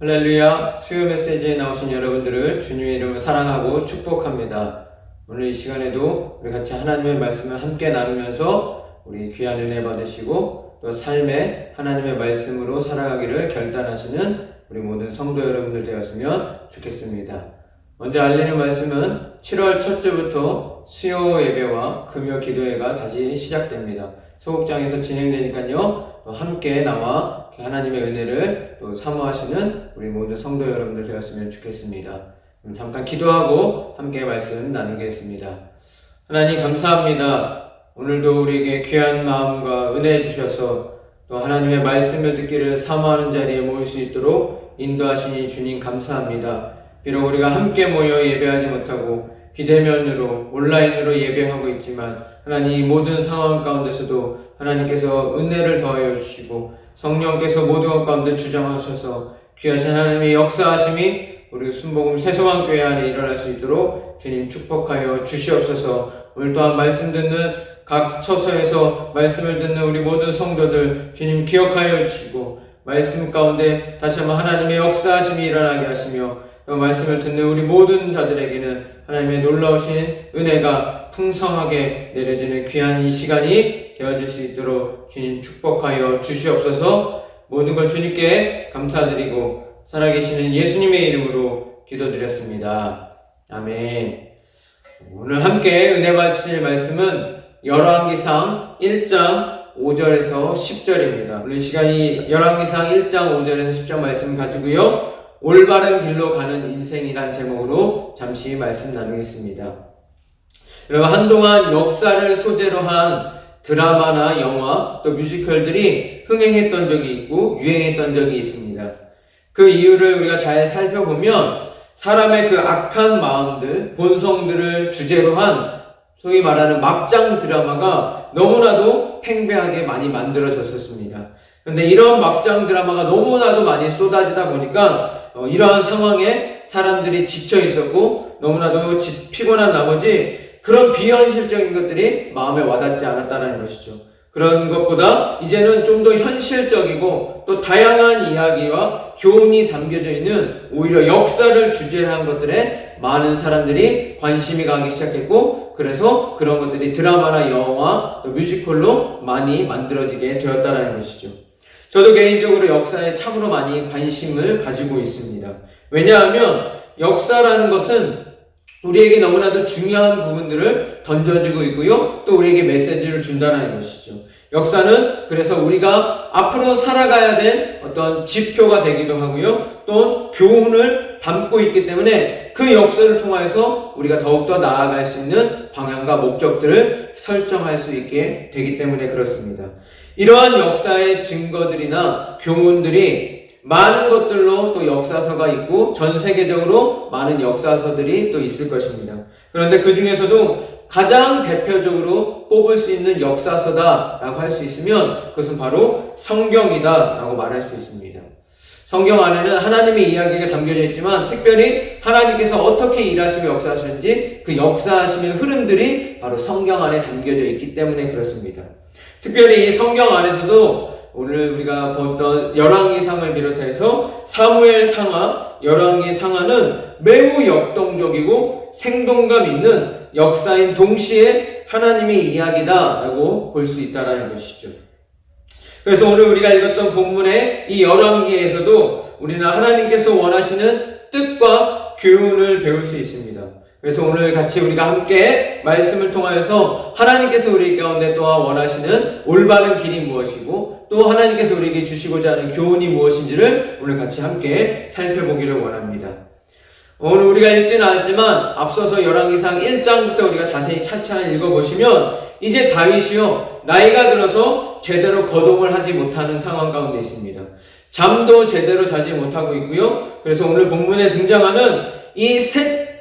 할렐루야, 수요 메시지에 나오신 여러분들을 주님의 이름으로 사랑하고 축복합니다. 오늘 이 시간에도 우리 같이 하나님의 말씀을 함께 나누면서 우리 귀한 은혜 받으시고 또 삶에 하나님의 말씀으로 살아가기를 결단하시는 우리 모든 성도 여러분들 되었으면 좋겠습니다. 먼저 알리는 말씀은 7월 첫 주부터 수요 예배와 금요 기도회가 다시 시작됩니다. 소극장에서 진행되니까요, 또 함께 나와 하나님의 은혜를 또 사모하시는 우리 모든 성도 여러분들 되었으면 좋겠습니다. 잠깐 기도하고 함께 말씀 나누겠습니다. 하나님 감사합니다. 오늘도 우리에게 귀한 마음과 은혜 주셔서 또 하나님의 말씀을 듣기를 사모하는 자리에 모일 수 있도록 인도하시니 주님 감사합니다. 비록 우리가 함께 모여 예배하지 못하고 비대면으로 온라인으로 예배하고 있지만 하나님 이 모든 상황 가운데서도 하나님께서 은혜를 더하여 주시고 성령께서 모든 것 가운데 주장하셔서 귀하신 하나님의 역사하심이 우리 순복음 새송환교회 안에 일어날 수 있도록 주님 축복하여 주시옵소서. 오늘 또한 말씀 듣는 각 처소에서 말씀을 듣는 우리 모든 성도들 주님 기억하여 주시고 말씀 가운데 다시 한번 하나님의 역사하심이 일어나게 하시며 말씀을 듣는 우리 모든 자들에게는 하나님의 놀라우신 은혜가 풍성하게 내려지는 귀한 이 시간이 되어질 수 있도록 주님 축복하여 주시옵소서. 모든 걸 주님께 감사드리고 살아계시는 예수님의 이름으로 기도드렸습니다. 아멘. 오늘 함께 은혜 받으실 말씀은 열왕기상 1장 5절에서 10절입니다. 오늘 시간이 열왕기상 1장 5절에서 10절 말씀 가지고요, 올바른 길로 가는 인생이란 제목으로 잠시 말씀 나누겠습니다. 여러분, 한동안 역사를 소재로 한 드라마나 영화 또 뮤지컬들이 흥행했던 적이 있고 유행했던 적이 있습니다. 그 이유를 우리가 잘 살펴보면 사람의 그 악한 마음들, 본성들을 주제로 한 소위 말하는 막장 드라마가 너무나도 팽배하게 많이 만들어졌었습니다. 그런데 이런 막장 드라마가 너무나도 많이 쏟아지다 보니까 이러한 상황에 사람들이 지쳐 있었고 너무나도 피곤한 나머지 그런 비현실적인 것들이 마음에 와닿지 않았다는 것이죠. 그런 것보다 이제는 좀 더 현실적이고 또 다양한 이야기와 교훈이 담겨져 있는 오히려 역사를 주제로 한 것들에 많은 사람들이 관심이 가기 시작했고, 그래서 그런 것들이 드라마나 영화, 또 뮤지컬로 많이 만들어지게 되었다는 것이죠. 저도 개인적으로 역사에 참으로 많이 관심을 가지고 있습니다. 왜냐하면 역사라는 것은 우리에게 너무나도 중요한 부분들을 던져주고 있고요, 또 우리에게 메시지를 준다는 것이죠. 역사는 그래서 우리가 앞으로 살아가야 될 어떤 지표가 되기도 하고요, 또 교훈을 담고 있기 때문에 그 역사를 통해서 우리가 더욱더 나아갈 수 있는 방향과 목적들을 설정할 수 있게 되기 때문에 그렇습니다. 이러한 역사의 증거들이나 교훈들이 많은 것들로 또 역사서가 있고 전 세계적으로 많은 역사서들이 또 있을 것입니다. 그런데 그 중에서도 가장 대표적으로 뽑을 수 있는 역사서다라고 할 수 있으면 그것은 바로 성경이다라고 말할 수 있습니다. 성경 안에는 하나님의 이야기가 담겨져 있지만 특별히 하나님께서 어떻게 일하시고 역사하셨는지 그 역사하시는 흐름들이 바로 성경 안에 담겨져 있기 때문에 그렇습니다. 특별히 이 성경 안에서도 오늘 우리가 봤던 열왕기상을 비롯해서 사무엘상하, 열왕기상하는 매우 역동적이고 생동감 있는 역사인 동시에 하나님의 이야기다라고 볼 수 있다는 것이죠. 그래서 오늘 우리가 읽었던 본문의 이 열왕기에서도 우리는 하나님께서 원하시는 뜻과 교훈을 배울 수 있습니다. 그래서 오늘 같이 우리가 함께 말씀을 통하여서 하나님께서 우리 가운데 또한 원하시는 올바른 길이 무엇이고 또 하나님께서 우리에게 주시고자 하는 교훈이 무엇인지를 오늘 같이 함께 살펴보기를 원합니다. 오늘 우리가 읽지는 않았지만 앞서서 열왕기상 1장부터 우리가 자세히 차차 읽어보시면 이제 다윗이요, 나이가 들어서 제대로 거동을 하지 못하는 상황 가운데 있습니다. 잠도 제대로 자지 못하고 있고요. 그래서 오늘 본문에 등장하는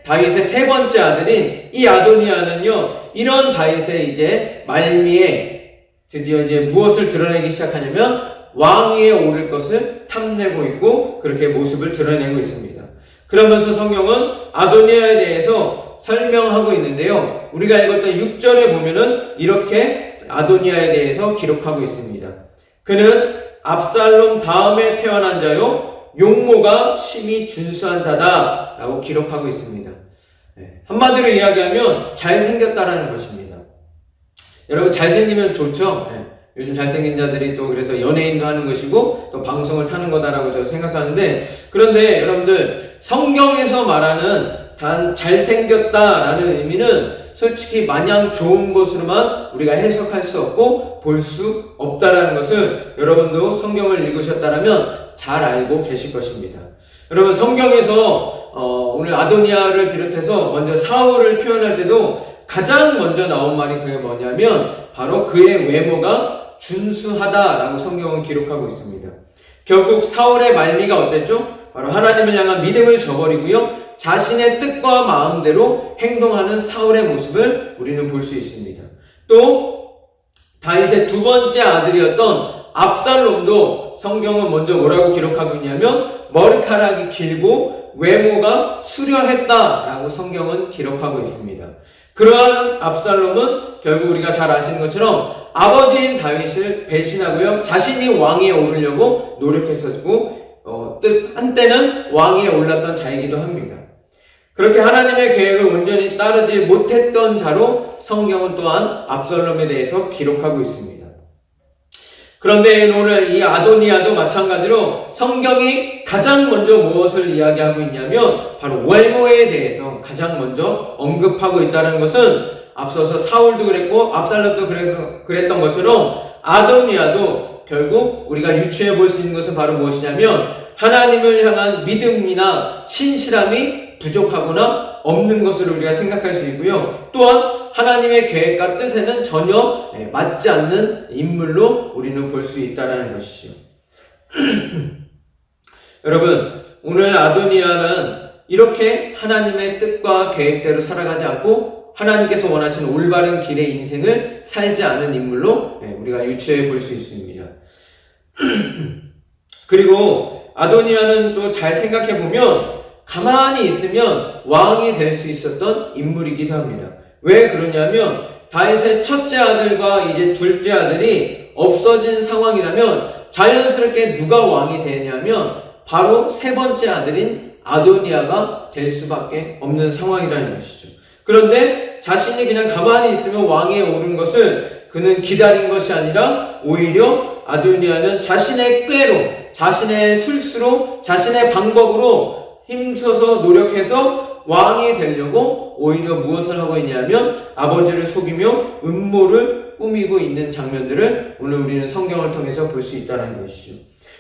다윗의 세 번째 아들인 이 아도니아는요, 이런 다윗의 이제 말미에 드디어 이제 무엇을 드러내기 시작하냐면 왕위에 오를 것을 탐내고 있고 그렇게 모습을 드러내고 있습니다. 그러면서 성경은 아도니아에 대해서 설명하고 있는데요, 우리가 읽었던 6절에 보면은 이렇게 아도니아에 대해서 기록하고 있습니다. 그는 압살롬 다음에 태어난 자요, 용모가 심히 준수한 자다라고 기록하고 있습니다. 한마디로 이야기하면 잘생겼다라는 것입니다. 여러분 잘생기면 좋죠? 요즘 잘생긴 자들이 또 그래서 연예인도 하는 것이고 또 방송을 타는 거다라고 저는 생각하는데, 그런데 여러분들 성경에서 말하는 단 잘생겼다라는 의미는 솔직히 마냥 좋은 것으로만 우리가 해석할 수 없고 볼 수 없다라는 것을 여러분도 성경을 읽으셨다라면 잘 알고 계실 것입니다. 여러분 성경에서 오늘 아도니아를 비롯해서 먼저 사울을 표현할 때도 가장 먼저 나온 말이 그게 뭐냐면 바로 그의 외모가 준수하다라고 성경은 기록하고 있습니다. 결국 사울의 말미가 어땠죠? 바로 하나님을 향한 믿음을 저버리고요, 자신의 뜻과 마음대로 행동하는 사울의 모습을 우리는 볼 수 있습니다. 또 다윗의 두 번째 아들이었던 압살롬도 성경은 먼저 뭐라고 기록하고 있냐면 머리카락이 길고 외모가 수려했다라고 성경은 기록하고 있습니다. 그러한 압살롬은 결국 우리가 잘 아시는 것처럼 아버지인 다윗을 배신하고요, 자신이 왕위에 오르려고 노력했었고 한때는 왕위에 올랐던 자이기도 합니다. 그렇게 하나님의 계획을 온전히 따르지 못했던 자로 성경은 또한 압살롬에 대해서 기록하고 있습니다. 그런데 오늘 이 아도니아도 마찬가지로 성경이 가장 먼저 무엇을 이야기하고 있냐면 바로 외모에 대해서 가장 먼저 언급하고 있다는 것은 앞서서 사울도 그랬고 압살롬도 그랬던 것처럼 아도니아도 결국 우리가 유추해 볼 수 있는 것은 바로 무엇이냐면 하나님을 향한 믿음이나 신실함이 부족하거나 없는 것을 우리가 생각할 수 있고요, 또한 하나님의 계획과 뜻에는 전혀 맞지 않는 인물로 우리는 볼 수 있다는 것이죠. 여러분 오늘 아도니아는 이렇게 하나님의 뜻과 계획대로 살아가지 않고 하나님께서 원하시는 올바른 길의 인생을 살지 않은 인물로 우리가 유추해 볼 수 있습니다. 그리고 아도니아는 또 잘 생각해 보면 가만히 있으면 왕이 될 수 있었던 인물이기도 합니다. 왜 그러냐면 다윗의 첫째 아들과 이제 둘째 아들이 없어진 상황이라면 자연스럽게 누가 왕이 되냐면 바로 세 번째 아들인 아도니아가 될 수밖에 없는 상황이라는 것이죠. 그런데 자신이 그냥 가만히 있으면 왕위에 오른 것을 그는 기다린 것이 아니라 오히려 아도니아는 자신의 꾀로, 자신의 술수로, 자신의 방법으로 힘써서 노력해서 왕이 되려고 오히려 무엇을 하고 있냐면 아버지를 속이며 음모를 꾸미고 있는 장면들을 오늘 우리는 성경을 통해서 볼 수 있다는 것이죠.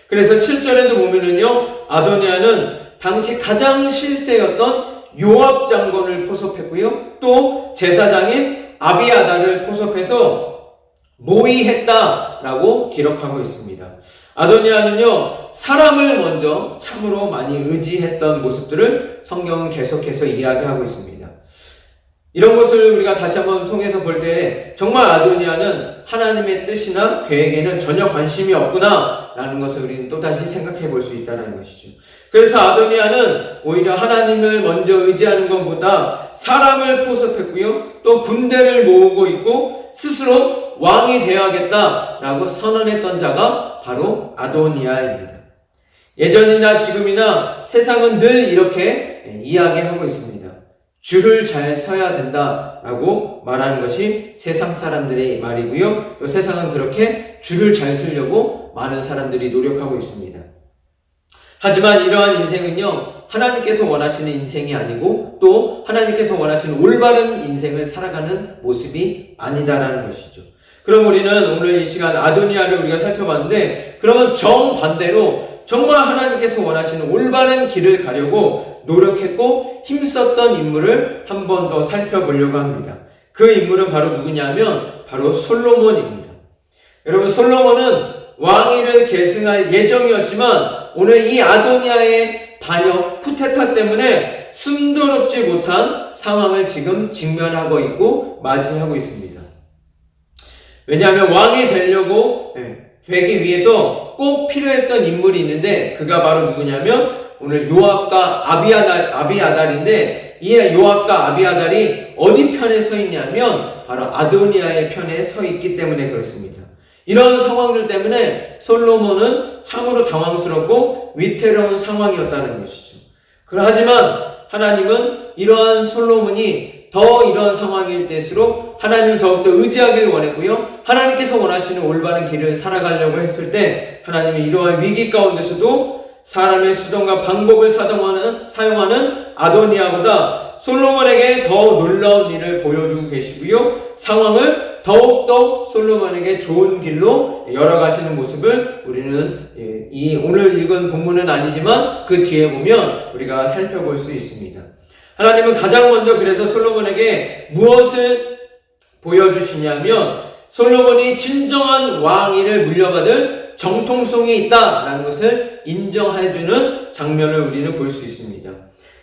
그래서 7절에도 보면은요, 아도니아는 당시 가장 실세였던 요압 장군을 포섭했고요, 또 제사장인 아비아다를 포섭해서 모의했다라고 기록하고 있습니다. 아도니아는요, 사람을 먼저 참으로 많이 의지했던 모습들을 성경은 계속해서 이야기하고 있습니다. 이런 것을 우리가 다시 한번 통해서 볼 때 정말 아도니아는 하나님의 뜻이나 계획에는 전혀 관심이 없구나 라는 것을 우리는 또다시 생각해 볼 수 있다는 것이죠. 그래서 아도니아는 오히려 하나님을 먼저 의지하는 것보다 사람을 포섭했고요, 또 군대를 모으고 있고 스스로 왕이 되어야겠다라고 선언했던 자가 바로 아도니아입니다. 예전이나 지금이나 세상은 늘 이렇게 이야기하고 있습니다. 줄을 잘 서야 된다라고 말하는 것이 세상 사람들의 말이고요, 또 세상은 그렇게 줄을 잘 서려고 많은 사람들이 노력하고 있습니다. 하지만 이러한 인생은요, 하나님께서 원하시는 인생이 아니고 또 하나님께서 원하시는 올바른 인생을 살아가는 모습이 아니다라는 것이죠. 그럼 우리는 오늘 이 시간 아도니아를 우리가 살펴봤는데, 그러면 정반대로 정말 하나님께서 원하시는 올바른 길을 가려고 노력했고 힘썼던 인물을 한 번 더 살펴보려고 합니다. 그 인물은 바로 누구냐면 바로 솔로몬입니다. 여러분, 솔로몬은 왕위를 계승할 예정이었지만 오늘 이 아도니아의 반역 쿠데타 때문에 순조롭지 못한 상황을 지금 직면하고 있고 맞이하고 있습니다. 왜냐하면 왕이 되려고 되기 위해서 꼭 필요했던 인물이 있는데 그가 바로 누구냐면 오늘 요압과 아비아달인데, 이 요압과 아비아달이 어디 편에 서 있냐면 바로 아도니아의 편에 서 있기 때문에 그렇습니다. 이런 상황들 때문에 솔로몬은 참으로 당황스럽고 위태로운 상황이었다는 것이죠. 하지만 하나님은 이러한 솔로몬이 더 이러한 상황일 때일수록 하나님을 더욱더 의지하기를 원했고요. 하나님께서 원하시는 올바른 길을 살아가려고 했을 때 하나님이 이러한 위기 가운데서도 사람의 수단과 방법을 사용하는 아도니아보다 솔로몬에게 더 놀라운 일을 보여주고 계시고요. 상황을 더욱더 솔로몬에게 좋은 길로 열어가시는 모습을 우리는 이 오늘 읽은 본문은 아니지만 그 뒤에 보면 우리가 살펴볼 수 있습니다. 하나님은 가장 먼저 그래서 솔로몬에게 무엇을 보여주시냐면 솔로몬이 진정한 왕위를 물려받을 정통성이 있다라는 것을 인정해주는 장면을 우리는 볼 수 있습니다.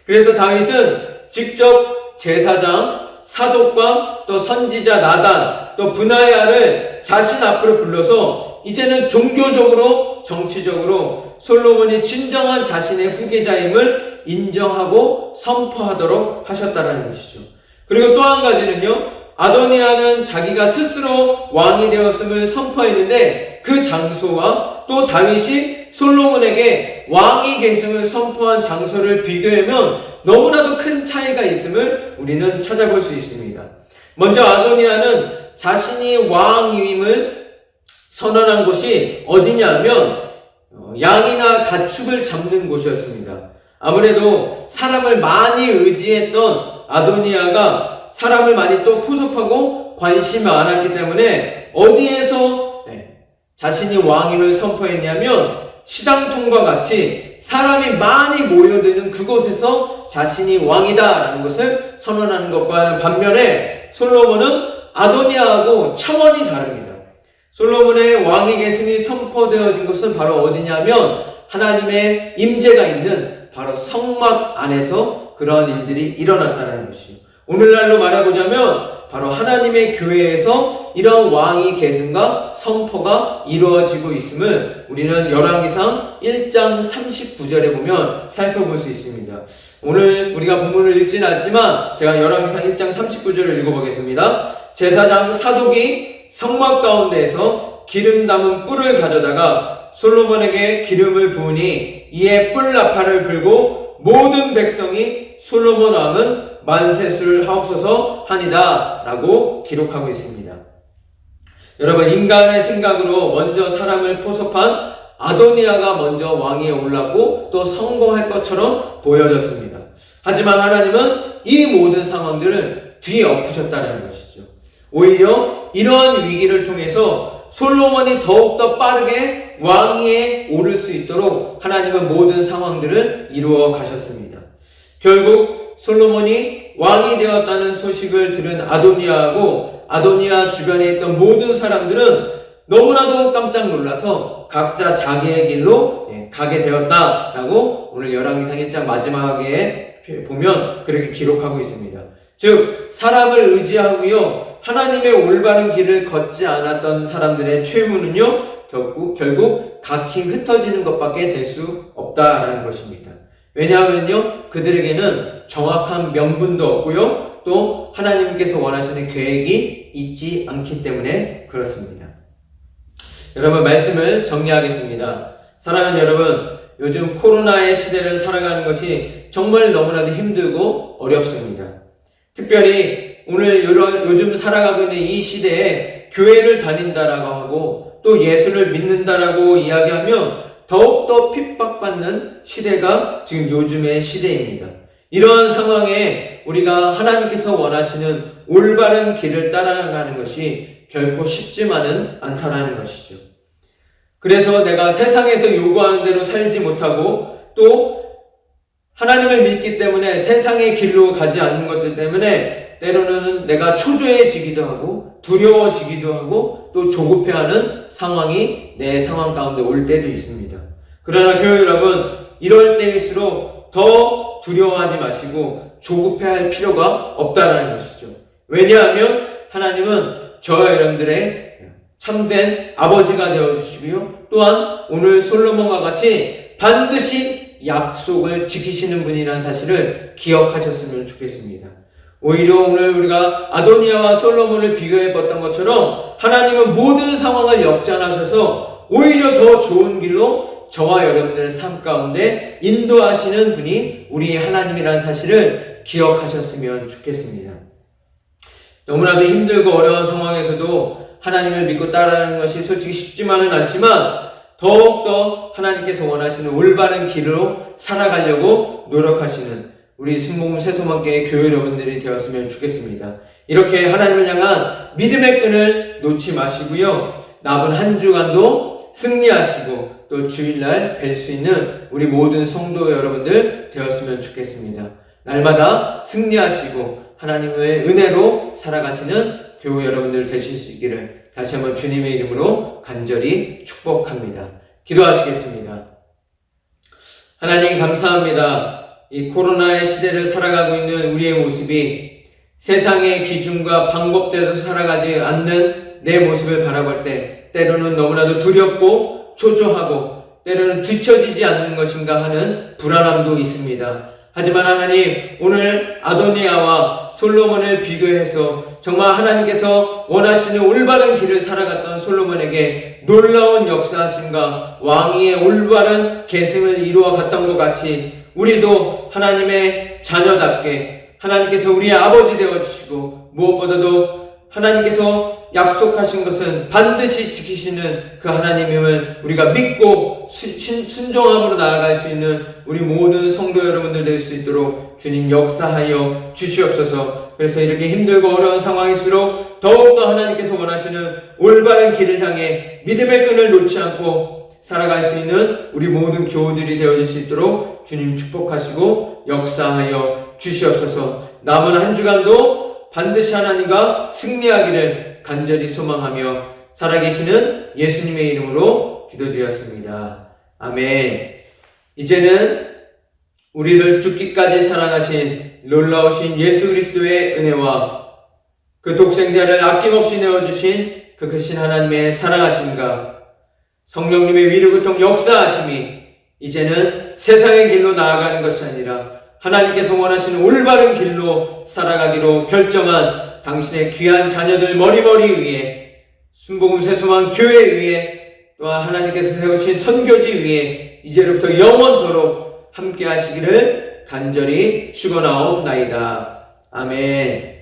그래서 다윗은 직접 제사장, 사독과 또 선지자 나단, 또 브나야를 자신 앞으로 불러서 이제는 종교적으로 정치적으로 솔로몬이 진정한 자신의 후계자임을 인정하고 선포하도록 하셨다는 것이죠. 그리고 또 한 가지는요, 아도니아는 자기가 스스로 왕이 되었음을 선포했는데 그 장소와 또 다윗이 솔로몬에게 왕이 계심을 선포한 장소를 비교하면 너무나도 큰 차이가 있음을 우리는 찾아볼 수 있습니다. 먼저 아도니아는 자신이 왕임을 선언한 곳이 어디냐면 양이나 가축을 잡는 곳이었습니다. 아무래도 사람을 많이 의지했던 아도니아가 사람을 많이 또 포섭하고 관심이 많았기 때문에 어디에서 자신이 왕임을 선포했냐면 시당통과 같이 사람이 많이 모여드는 그곳에서 자신이 왕이다라는 것을 선언하는 것과는 반면에 솔로몬은 아도니아하고 차원이 다릅니다. 솔로몬의 왕위 계승이 선포되어진 것은 바로 어디냐면 하나님의 임재가 있는 바로 성막 안에서 그러한 일들이 일어났다는 것이죠. 오늘날로 말해보자면 바로 하나님의 교회에서 이런 왕위 계승과 선포가 이루어지고 있음을 우리는 열왕기상 1장 39절에 보면 살펴볼 수 있습니다. 오늘 우리가 본문을 읽지는 않지만 제가 열왕기상 1장 39절을 읽어보겠습니다. 제사장 사독이 성막 가운데에서 기름 담은 뿔을 가져다가 솔로몬에게 기름을 부으니 이에 뿔 나팔을 불고 모든 백성이 솔로몬 왕은 만세수를 하옵소서 하니라 라고 기록하고 있습니다. 여러분, 인간의 생각으로 먼저 사람을 포섭한 아도니아가 먼저 왕위에 올랐고 또 성공할 것처럼 보여졌습니다. 하지만 하나님은 이 모든 상황들을 뒤엎으셨다는 것이죠. 오히려 이러한 위기를 통해서 솔로몬이 더욱더 빠르게 왕위에 오를 수 있도록 하나님은 모든 상황들을 이루어 가셨습니다. 결국 솔로몬이 왕이 되었다는 소식을 들은 아도니아하고 아도니아 주변에 있던 모든 사람들은 너무나도 깜짝 놀라서 각자 자기의 길로 가게 되었다라고 오늘 열왕기상 1장 마지막에 보면 그렇게 기록하고 있습니다. 즉 사람을 의지하고요 하나님의 올바른 길을 걷지 않았던 사람들의 최후는요 결국 각기 흩어지는 것밖에 될 수 없다라는 것입니다. 왜냐하면요 그들에게는 정확한 명분도 없고요 또 하나님께서 원하시는 계획이 있지 않기 때문에 그렇습니다. 여러분, 말씀을 정리하겠습니다. 사랑하는 여러분, 요즘 코로나의 시대를 살아가는 것이 정말 너무나도 힘들고 어렵습니다. 특별히 오늘 요즘 살아가고 있는 이 시대에 교회를 다닌다라고 하고 또 예수를 믿는다라고 이야기하면 더욱더 핍박받는 시대가 지금 요즘의 시대입니다. 이러한 상황에 우리가 하나님께서 원하시는 올바른 길을 따라가는 것이 결코 쉽지만은 않다라는 것이죠. 그래서 내가 세상에서 요구하는 대로 살지 못하고 또 하나님을 믿기 때문에 세상의 길로 가지 않는 것들 때문에 때로는 내가 초조해지기도 하고 두려워지기도 하고 또 조급해하는 상황이 내 상황 가운데 올 때도 있습니다. 그러나 교회 여러분, 이럴 때일수록 더 두려워하지 마시고 조급해할 필요가 없다는 것이죠. 왜냐하면 하나님은 저와 여러분들의 참된 아버지가 되어주시고요 또한 오늘 솔로몬과 같이 반드시 약속을 지키시는 분이라는 사실을 기억하셨으면 좋겠습니다. 오히려 오늘 우리가 아도니아와 솔로몬을 비교해 봤던 것처럼 하나님은 모든 상황을 역전하셔서 오히려 더 좋은 길로 저와 여러분들의 삶 가운데 인도하시는 분이 우리 하나님이라는 사실을 기억하셨으면 좋겠습니다. 너무나도 힘들고 어려운 상황에서도 하나님을 믿고 따라가는 것이 솔직히 쉽지만은 않지만 더욱더 하나님께서 원하시는 올바른 길로 살아가려고 노력하시는 우리 순복음 새소망교회 교회 여러분들이 되었으면 좋겠습니다. 이렇게 하나님을 향한 믿음의 끈을 놓지 마시고요. 남은 한 주간도 승리하시고 또 주일날 뵐 수 있는 우리 모든 성도 여러분들 되었으면 좋겠습니다. 날마다 승리하시고 하나님의 은혜로 살아가시는 교회 여러분들 되실 수 있기를 다시 한번 주님의 이름으로 간절히 축복합니다. 기도하시겠습니다. 하나님 감사합니다. 이 코로나의 시대를 살아가고 있는 우리의 모습이 세상의 기준과 방법대로 살아가지 않는 내 모습을 바라볼 때 때로는 너무나도 두렵고 초조하고 때로는 뒤처지지 않는 것인가 하는 불안함도 있습니다. 하지만 하나님, 오늘 아도니아와 솔로몬을 비교해서 정말 하나님께서 원하시는 올바른 길을 살아갔던 솔로몬에게 놀라운 역사하심과 왕위의 올바른 계승을 이루어 갔던 것 같이 우리도 하나님의 자녀답게 하나님께서 우리의 아버지 되어주시고 무엇보다도 하나님께서 약속하신 것은 반드시 지키시는 그 하나님임을 우리가 믿고 순종함으로 나아갈 수 있는 우리 모든 성도 여러분들 될 수 있도록 주님 역사하여 주시옵소서. 그래서 이렇게 힘들고 어려운 상황일수록 더욱더 하나님께서 원하시는 올바른 길을 향해 믿음의 끈을 놓지 않고 살아갈 수 있는 우리 모든 교우들이 되어질 수 있도록 주님 축복하시고 역사하여 주시옵소서. 남은 한 주간도 반드시 하나님과 승리하기를 간절히 소망하며 살아계시는 예수님의 이름으로 기도드렸습니다. 아멘. 이제는 우리를 죽기까지 사랑하신 놀라우신 예수 그리스도의 은혜와 그 독생자를 아낌없이 내어주신 그 크신 하나님의 사랑하심과 성령님의 위로교통 역사하심이 이제는 세상의 길로 나아가는 것이 아니라 하나님께서 원하시는 올바른 길로 살아가기로 결정한 당신의 귀한 자녀들 머리머리 위에 순복음 새소망 교회 위에 또한 하나님께서 세우신 선교지 위에 이제로부터 영원토록 함께 하시기를 간절히 축원하옵나이다. 아멘.